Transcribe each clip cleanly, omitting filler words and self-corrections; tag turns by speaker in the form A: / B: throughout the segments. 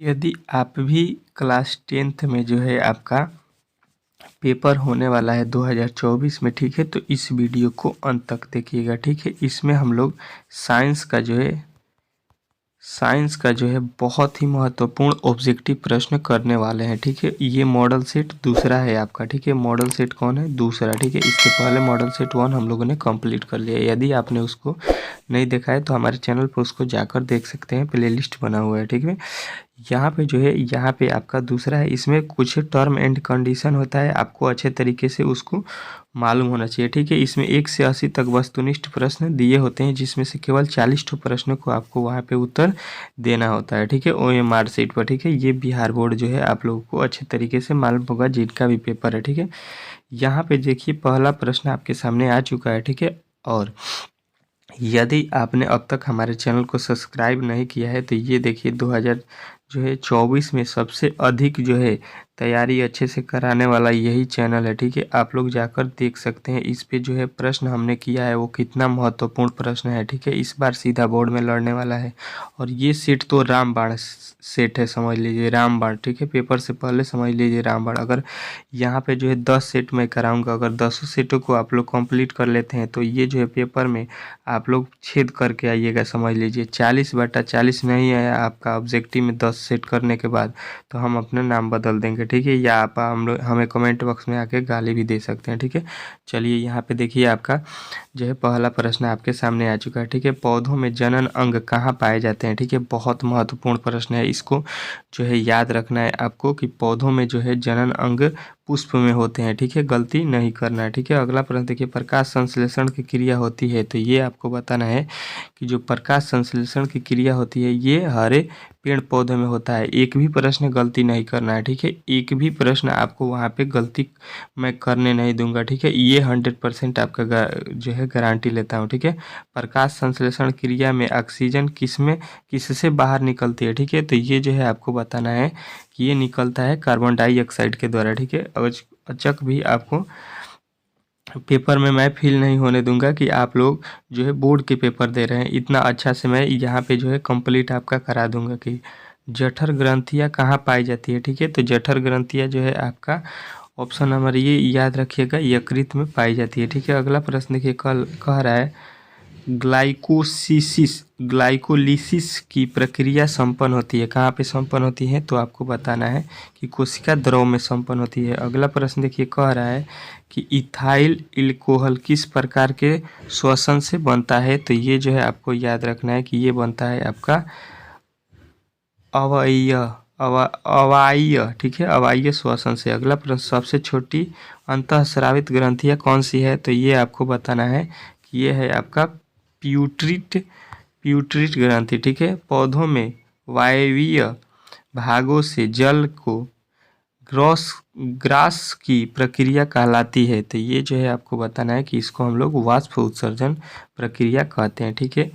A: यदि आप भी क्लास 10th में जो है आपका पेपर होने वाला है 2024 में, ठीक है, तो इस वीडियो को अंत तक देखिएगा, ठीक है। इसमें हम लोग साइंस का जो है बहुत ही महत्वपूर्ण ऑब्जेक्टिव प्रश्न करने वाले हैं, ठीक है। ये मॉडल सेट दूसरा है आपका, ठीक है। मॉडल सेट कौन है? दूसरा, ठीक है। इसके पहले मॉडल सेट 1 हम लोगों ने कंप्लीट कर लिया। यदि आपने उसको नहीं देखा है तो हमारे चैनल पर उसको जाकर देख सकते हैं, प्लेलिस्ट बना हुआ है, ठीक है। यहाँ पे जो है, यहाँ पे आपका दूसरा है। इसमें कुछ टर्म एंड कंडीशन होता है, आपको अच्छे तरीके से उसको मालूम होना चाहिए, ठीक है। इसमें 1 से 80 तक वस्तुनिष्ठ प्रश्न दिए होते हैं, जिसमें से केवल 40 प्रश्नों को आपको वहाँ पे उत्तर देना होता है, ठीक है, OMR सीट पर, ठीक है। ये बिहार बोर्ड जो है आप लोगों को अच्छे तरीके से मालूम होगा, जिनका भी पेपर है, ठीक है। यहाँ पे देखिए पहला प्रश्न आपके सामने आ चुका है, ठीक है। और यदि आपने अब तक हमारे चैनल को सब्सक्राइब नहीं किया है तो ये देखिए 2024 में सबसे अधिक जो है तैयारी अच्छे से कराने वाला यही चैनल है, ठीक है। आप लोग जाकर देख सकते हैं, इस पे जो है प्रश्न हमने किया है वो कितना महत्वपूर्ण प्रश्न है, ठीक है। इस बार सीधा बोर्ड में लड़ने वाला है। और ये सेट तो रामबाण सेट है, समझ लीजिए रामबाण, ठीक है। पेपर से पहले समझ लीजिए रामबाण। अगर यहाँ पे जो है 10 सेट मैं कराऊंगा, अगर 10 सेटों को आप लोग कंप्लीट कर लेते हैं तो ये जो है पेपर में आप लोग छेद करके आइएगा, समझ लीजिए। 40/40 नहीं आया आपका ऑब्जेक्टिव में 10 सेट करने के बाद तो हम अपना नाम बदल देंगे, ठीक है। या आप हम लोग हमें कमेंट बॉक्स में आके गाली भी दे सकते हैं, ठीक है। चलिए यहाँ पे देखिए आपका जो है पहला प्रश्न आपके सामने आ चुका है, ठीक है। पौधों में जनन अंग कहाँ पाए जाते हैं, ठीक है। बहुत महत्वपूर्ण प्रश्न है, इसको जो है याद रखना है आपको कि पौधों में जो है जनन अंग पुष्प में होते हैं, ठीक है। गलती नहीं करना है, ठीक है। अगला प्रश्न देखिए, प्रकाश संश्लेषण की क्रिया होती है, तो ये आपको बताना है कि जो प्रकाश संश्लेषण की क्रिया होती है ये हरे पेड़ पौधे में होता है। एक भी प्रश्न गलती नहीं करना है, ठीक है। एक भी प्रश्न आपको वहाँ पे गलती मैं करने नहीं दूंगा, ठीक है। ये 100% आपका जो है गारंटी लेता हूँ, ठीक है। प्रकाश संश्लेषण क्रिया में ऑक्सीजन किससे बाहर निकलती है, ठीक है। तो ये जो है आपको बताना है कि ये निकलता है कार्बन डाइऑक्साइड के द्वारा, ठीक है। अचक भी आपको पेपर में मैं फील नहीं होने दूंगा कि आप लोग जो है बोर्ड के पेपर दे रहे हैं। इतना अच्छा से मैं यहाँ पे जो है कंप्लीट आपका करा दूंगा कि जठर ग्रंथियाँ कहाँ पाई जाती है, ठीक है। तो जठर ग्रंथियाँ जो है आपका ऑप्शन नंबर ये याद रखिएगा, यकृत में पाई जाती है, ठीक है। अगला प्रश्न देखिए, कह रहा है ग्लाइकोलिसिस की प्रक्रिया संपन्न होती है, कहाँ पे संपन्न होती है, तो आपको बताना है कि कोशिका द्रव में संपन्न होती है। अगला प्रश्न देखिए, कह रहा है कि इथाइल अल्कोहल किस प्रकार के श्वसन से बनता है, तो ये जो है आपको याद रखना है कि ये बनता है आपका अवायवीय, ठीक है, अवायवीय श्वसन से। अगला प्रश्न, सबसे छोटी अंतःस्रावित ग्रंथियाँ कौन सी है, तो ये आपको बताना है कि ये है आपका प्यूटरिट ग्रंथि, ठीक है। पौधों में वायवीय भागों से जल को ग्रास की प्रक्रिया कहलाती है, तो ये जो है आपको बताना है कि इसको हम लोग वाष्प उत्सर्जन प्रक्रिया कहते हैं, ठीक है।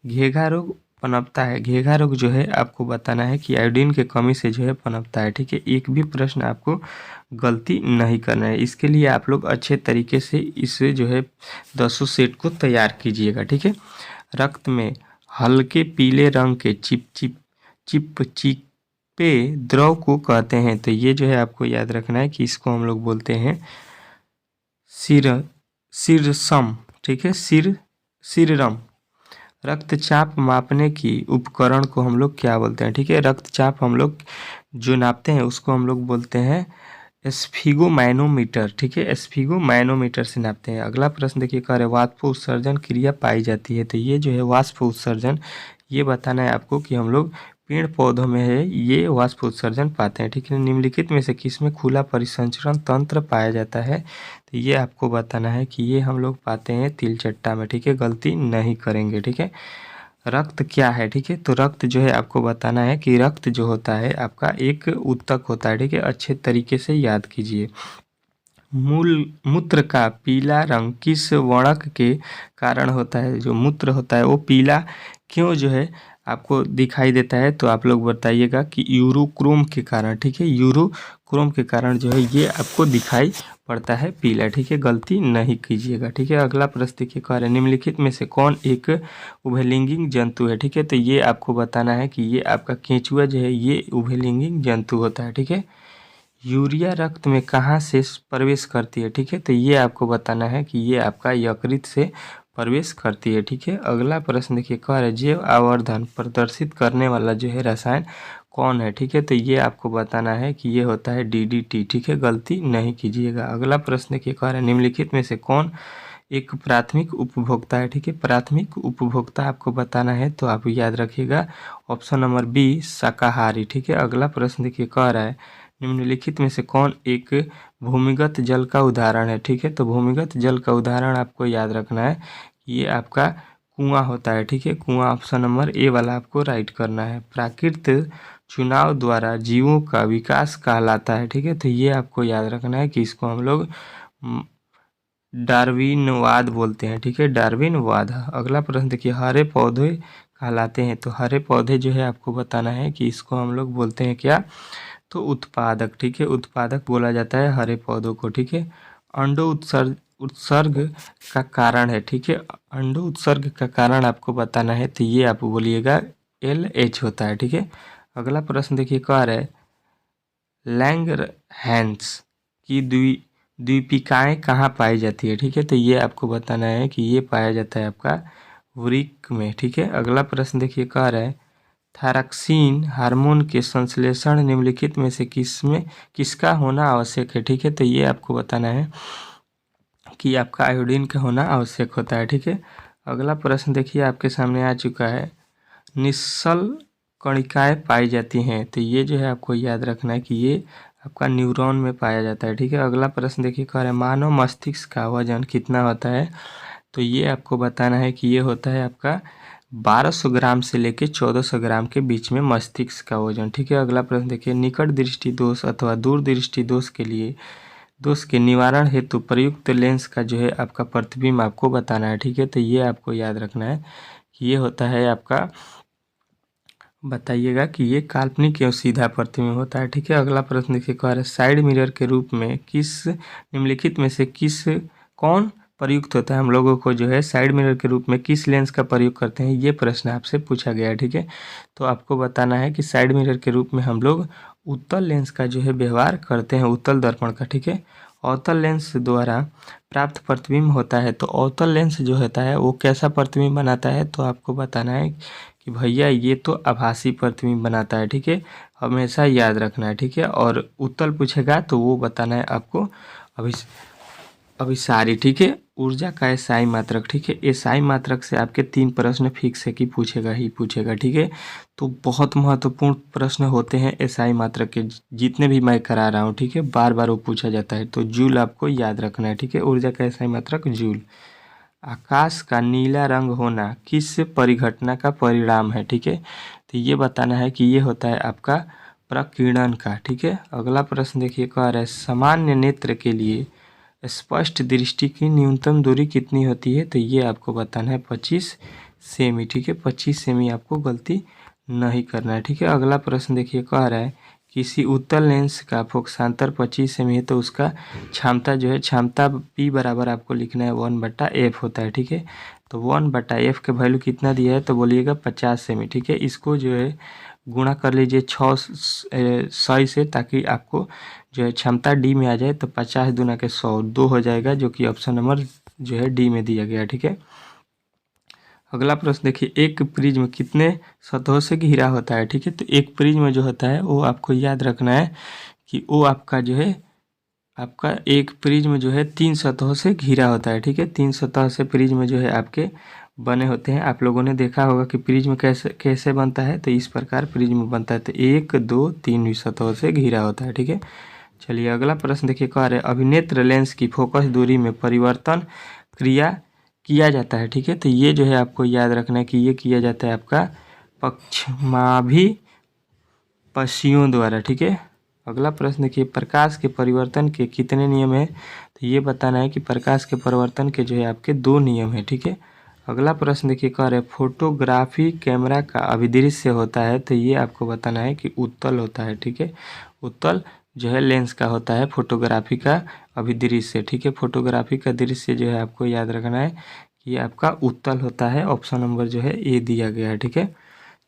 A: घेघा रोग पनपता है, घेघा रोग जो है आपको बताना है कि आयोडीन के कमी से जो है पनपता है, ठीक है। एक भी प्रश्न आपको गलती नहीं करना है। इसके लिए आप लोग अच्छे तरीके से इसे जो है 10 सेट को तैयार कीजिएगा, ठीक है। रक्त में हल्के पीले रंग के चिपचिपे द्रव को कहते हैं, तो ये जो है आपको याद रखना है कि इसको हम लोग बोलते हैं सिरसम, ठीक है, सिररम। रक्तचाप मापने की उपकरण को हम लोग क्या बोलते हैं, ठीक है। रक्तचाप हम लोग जो नापते हैं उसको हम लोग बोलते हैं स्फिगोमैनोमीटर, ठीक है। स्फिगोमैनोमीटर से नापते हैं। अगला प्रश्न देखिए, कह रहे वाष्प उत्सर्जन क्रिया पाई जाती है, तो ये जो है वाष्प उत्सर्जन ये बताना है आपको कि हम लोग पेड़ पौधों में है ये वाष्प उत्सर्जन पाते हैं, ठीक है। निम्नलिखित में से किसमें खुला परिसंचरण तंत्र पाया जाता है, तो ये आपको बताना है कि ये हम लोग पाते हैं तिलचट्टा में, ठीक है। गलती नहीं करेंगे, ठीक है। रक्त क्या है, ठीक है, तो रक्त जो है आपको बताना है कि रक्त जो होता है आपका एक ऊतक होता है, ठीक है। अच्छे तरीके से याद कीजिए। मूत्र का पीला रंग किस वर्णक के कारण होता है, जो मूत्र होता है वो पीला क्यों जो है आपको दिखाई देता है तो आप लोग बताइएगा कि यूरोक्रोम के कारण, ठीक है, यूरोक्रोम के कारण जो है ये आपको दिखाई पड़ता है पीला, ठीक है, गलती नहीं कीजिएगा, ठीक है। अगला प्रश्न देखिए, कह रहे निम्नलिखित में से कौन एक उभयलिंगी जंतु है, ठीक है। तो ये आपको बताना है कि ये आपका केंचुआ जो है ये उभयलिंगी जंतु होता है, ठीक है। यूरिया रक्त में कहाँ से प्रवेश करती है, ठीक है। तो ये आपको बताना है कि ये आपका यकृत से प्रवेश करती है, ठीक है। अगला प्रश्न देखिए, कह रहे जैव आवर्धन प्रदर्शित करने वाला जो है रसायन कौन है, ठीक है। तो ये आपको बताना है कि ये होता है DDT, ठीक है, गलती नहीं कीजिएगा। अगला प्रश्न देखिए, कह रहे निम्नलिखित में से कौन एक प्राथमिक उपभोक्ता है, ठीक है। प्राथमिक उपभोक्ता आपको बताना है तो आप याद रखिएगा ऑप्शन नंबर बी शाकाहारी, ठीक है। अगला प्रश्न देखिए, कह रहा है निम्नलिखित में से कौन एक भूमिगत जल का उदाहरण है, ठीक है। तो भूमिगत जल का उदाहरण आपको याद रखना है, ये आपका कुआं होता है, ठीक है। कुआं ऑप्शन नंबर ए वाला आपको राइट करना है। प्राकृतिक चुनाव द्वारा जीवों का विकास कहलाता है, ठीक है। तो ये आपको याद रखना है कि इसको हम लोग डार्विनवाद बोलते हैं, ठीक है, डार्विनवाद। अगला प्रश्न देखिए, हरे पौधे कहलाते हैं, तो हरे पौधे जो है आपको बताना है कि इसको हम लोग बोलते हैं क्या, तो उत्पादक, ठीक है, उत्पादक बोला जाता है हरे पौधों को, ठीक है। अंडो उत्सर्ग का कारण है, ठीक है, अंडो उत्सर्ग का कारण आपको बताना है, तो ये आप बोलिएगा LH होता है, ठीक है। अगला प्रश्न देखिए, कह रहा है लैंगरहैंस की द्वीपिकाएँ कहाँ पाई जाती है, ठीक है। तो ये आपको बताना है कि ये पाया जाता है आपका वृक्क में, ठीक है। अगला प्रश्न देखिए, कह रहा है थायरॉक्सिन हार्मोन के संश्लेषण निम्नलिखित में से किसका होना आवश्यक है, ठीक है। तो ये आपको बताना है कि आपका आयोडीन का होना आवश्यक होता है, ठीक है। अगला प्रश्न देखिए आपके सामने आ चुका है, निश्चल कणिकाएँ पाई जाती हैं, तो ये जो है आपको याद रखना है कि ये आपका न्यूरॉन में पाया जाता है, ठीक है। अगला प्रश्न देखिए, कह रहे हैं मानव मस्तिष्क का वजन कितना होता है, तो ये आपको बताना है कि ये होता है आपका 1200 ग्राम से लेके 1400 ग्राम के बीच में मस्तिष्क का वजन, ठीक है। अगला प्रश्न देखिए, निकट दृष्टि दोष अथवा दूर दृष्टि दोष के लिए दोष के निवारण हेतु प्रयुक्त लेंस का जो है आपका प्रतिबिंब आपको बताना है, ठीक है। तो ये आपको याद रखना है कि ये होता है आपका, बताइएगा कि ये काल्पनिक या सीधा प्रतिबिंब होता है, ठीक है। अगला प्रश्न देखिए, कह रहा है साइड मिरर के रूप में किस निम्नलिखित में से कौन प्रयुक्त होता है, हम लोगों को जो है साइड मिरर के रूप में किस लेंस का प्रयोग करते हैं, ये प्रश्न आपसे पूछा गया है, ठीक है। तो आपको बताना है कि साइड मिरर के रूप में हम लोग उत्तल लेंस का जो है व्यवहार करते हैं, उत्तल दर्पण का, ठीक है। अवतल लेंस द्वारा प्राप्त प्रतिबिंब होता है, तो अवतल लेंस जो होता है वो कैसा प्रतिबिंब बनाता है, तो आपको बताना है कि भैया ये तो आभासी प्रतिबिंब बनाता है, ठीक है, हमेशा याद रखना है, ठीक है। और उत्तल पूछेगा तो वो बताना है आपको अभिसारी, ठीक है, ऊर्जा का एसआई मात्रक, ठीक है। एसआई मात्रक से आपके 3 प्रश्न फिक्स है कि पूछेगा ही पूछेगा, ठीक है। तो बहुत महत्वपूर्ण प्रश्न होते हैं एसआई मात्रक के, जितने भी मैं करा रहा हूँ, ठीक है, बार बार वो पूछा जाता है, तो जूल आपको याद रखना है, ठीक है। ऊर्जा का एसआई मात्रक जूल। आकाश का नीला रंग होना किस परिघटना का परिणाम है, ठीक है। तो ये बताना है कि ये होता है आपका प्रकीर्णन का, ठीक है। अगला प्रश्न देखिए, कह रहा है सामान्य नेत्र के लिए स्पष्ट दृष्टि की न्यूनतम दूरी कितनी होती है, तो ये आपको बताना है 25 सेमी, ठीक है, 25 सेमी आपको गलती नहीं करना है, ठीक है। अगला प्रश्न देखिए, कह रहा है किसी उत्तल लेंस का फोकसांतर 25 सेमी है तो उसका क्षमता जो है, क्षमता P बराबर आपको लिखना है 1/f होता है, ठीक है। तो 1/f के वैल्यू कितना दिया है, तो बोलिएगा 50 सेमी, ठीक है। इसको जो है गुणा कर लीजिए 6 से, ताकि आपको जो है क्षमता D में आ जाए, तो 50 दूना के 100 2 हो जाएगा, जो कि ऑप्शन नंबर जो है D में दिया गया, ठीक है। अगला प्रश्न देखिए, एक प्रिज्म कितने सतहों से घिरा होता है, ठीक है। तो एक प्रिज्म जो होता है वो आपको याद रखना है कि वो आपका जो है, आपका एक प्रिज्म जो है 3 सतहों से घिरा होता है, ठीक है। 3 सतह से प्रिज्म जो है आपके बने होते हैं। आप लोगों ने देखा होगा कि प्रिज्म कैसे कैसे बनता है, तो इस प्रकार प्रिज्म बनता है, तो 1 2 3 सतहों से घिरा होता है, ठीक है। चलिए अगला प्रश्न देखिए, कह रहे अभिनेत्र लेंस की फोकस दूरी में परिवर्तन क्रिया किया जाता है, ठीक है। तो ये जो है आपको याद रखना है कि ये किया जाता है आपका पक्षमाभि पश्चियों द्वारा, ठीक है। अगला प्रश्न देखिए, प्रकाश के परिवर्तन के कितने नियम हैं, तो ये बताना है कि प्रकाश के परिवर्तन के जो है आपके 2 नियम हैं, ठीक है। अगला प्रश्न देखिए कह रहे फोटोग्राफी कैमरा का अभिदृश्य होता है, तो ये आपको बताना है कि उत्तल होता है। ठीक है, उत्तल जो है लेंस का होता है फोटोग्राफी का अभिदृश्य। ठीक है, फोटोग्राफी का दृश्य जो है आपको याद रखना है कि ये आपका उत्तल होता है। ऑप्शन नंबर जो है ए दिया गया है। ठीक है,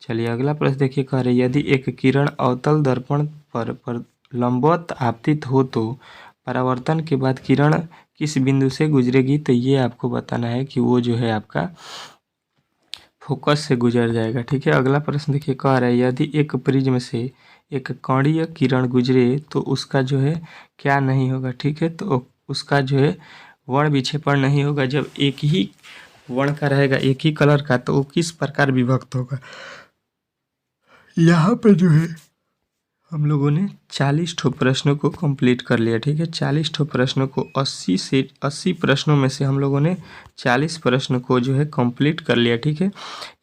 A: चलिए अगला प्रश्न देखिए कह रहे यदि एक किरण अवतल दर्पण पर लंबवत आपतित हो तो परावर्तन के बाद किरण किस बिंदु से गुजरेगी, तो ये आपको बताना है कि वो जो है आपका फोकस से गुजर जाएगा। ठीक है, अगला प्रश्न देखिए कह रहा है यदि एक प्रिज्म से एक कणीय किरण गुजरे तो उसका जो है क्या नहीं होगा। ठीक है, तो उसका जो है वर्ण विक्षेपण नहीं होगा। जब एक ही वर्ण का रहेगा, एक ही कलर का, तो वो किस प्रकार विभक्त होगा। यहाँ पे जो है हम लोगों ने 40 ठो प्रश्नों को कंप्लीट कर लिया। ठीक है, 40 ठो प्रश्नों को 80 प्रश्नों में से हम लोगों ने 40 प्रश्न को जो है कंप्लीट कर लिया। ठीक है,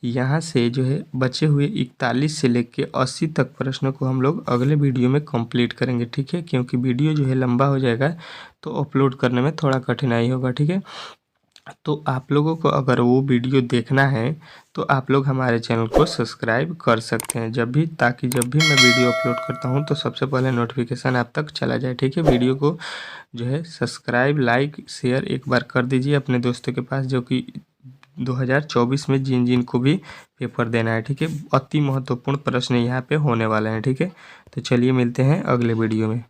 A: यहाँ से जो है बचे हुए 41 से लेके 80 तक प्रश्नों को हम लोग अगले वीडियो में कंप्लीट करेंगे। ठीक है, क्योंकि वीडियो जो है लंबा हो जाएगा तो अपलोड करने में थोड़ा कठिनाई होगा। ठीक है, तो आप लोगों को अगर वो वीडियो देखना है तो आप लोग हमारे चैनल को सब्सक्राइब कर सकते हैं जब भी, ताकि जब भी मैं वीडियो अपलोड करता हूं तो सबसे पहले नोटिफिकेशन आप तक चला जाए। ठीक है, वीडियो को जो है सब्सक्राइब, लाइक, शेयर एक बार कर दीजिए अपने दोस्तों के पास जो कि 2024 में जिन जिन को भी पेपर देना है। ठीक है, अति महत्वपूर्ण प्रश्न यहाँ पे होने वाले हैं। ठीक है, तो चलिए मिलते हैं अगले वीडियो में।